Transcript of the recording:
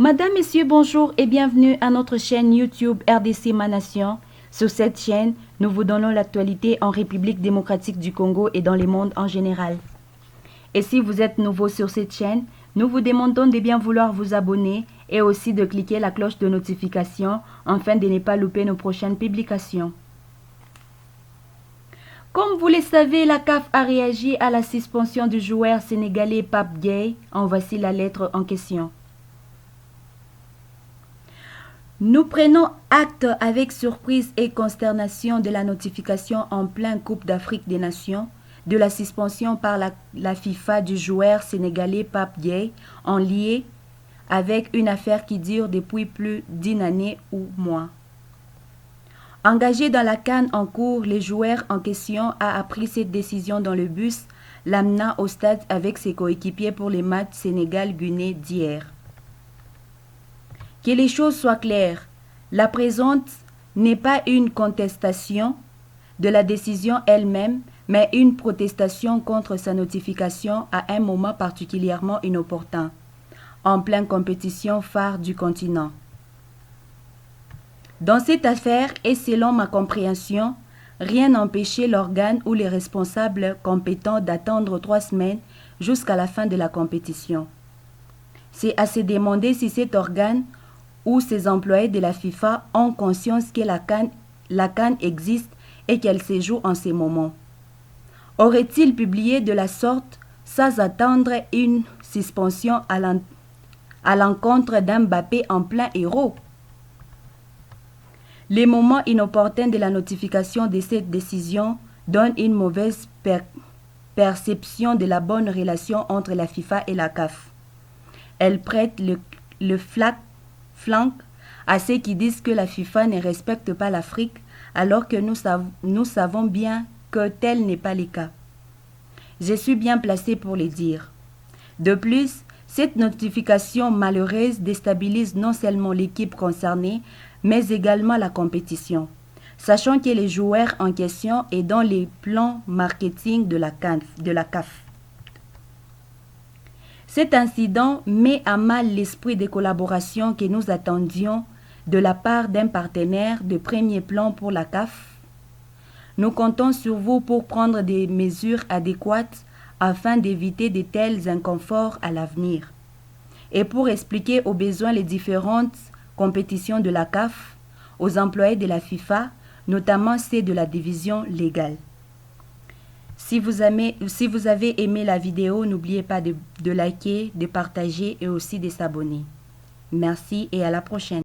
Madame, Messieurs, bonjour et bienvenue à notre chaîne YouTube RDC Ma Nation. Sur cette chaîne, nous vous donnons l'actualité en République démocratique du Congo et dans le monde en général. Et si vous êtes nouveau sur cette chaîne, nous vous demandons de bien vouloir vous abonner et aussi de cliquer la cloche de notification afin de ne pas louper nos prochaines publications. Comme vous le savez, la CAF a réagi à la suspension du joueur sénégalais Pape Gueye. En voici la lettre en question. Nous prenons acte avec surprise et consternation de la notification en plein Coupe d'Afrique des Nations de la suspension par la FIFA du joueur sénégalais Pape Gueye en lien avec une affaire qui dure depuis plus d'une année ou moins. Engagé dans la CAN en cours, le joueur en question a appris cette décision dans le bus l'amenant au stade avec ses coéquipiers pour les matchs Sénégal-Guinée d'hier. Que les choses soient claires, la présente n'est pas une contestation de la décision elle-même, mais une protestation contre sa notification à un moment particulièrement inopportun, en pleine compétition phare du continent. Dans cette affaire, et selon ma compréhension, rien n'empêchait l'organe ou les responsables compétents d'attendre 3 semaines jusqu'à la fin de la compétition. C'est à se demander si cet organe ou ses employés de la FIFA ont conscience que la CAN existe et qu'elle se joue en ces moments. Aurait-il publié de la sorte sans attendre une suspension à l'encontre d'Mbappé en plein héros? Les moments inopportuns de la notification de cette décision donnent une mauvaise perception de la bonne relation entre la FIFA et la CAF. Elle prête le flanc à ceux qui disent que la FIFA ne respecte pas l'Afrique, alors que nous savons bien que tel n'est pas le cas. Je suis bien placé pour le dire. De plus, cette notification malheureuse déstabilise non seulement l'équipe concernée, mais également la compétition, sachant que les joueurs en question est dans les plans marketing de la CAF. Cet incident met à mal l'esprit de collaboration que nous attendions de la part d'un partenaire de premier plan pour la CAF. Nous comptons sur vous pour prendre des mesures adéquates afin d'éviter de tels inconforts à l'avenir et pour expliquer aux besoins les différentes compétitions de la CAF, aux employés de la FIFA, notamment ceux de la division légale. Si vous avez aimé la vidéo, n'oubliez pas de liker, de partager et aussi de s'abonner. Merci et à la prochaine.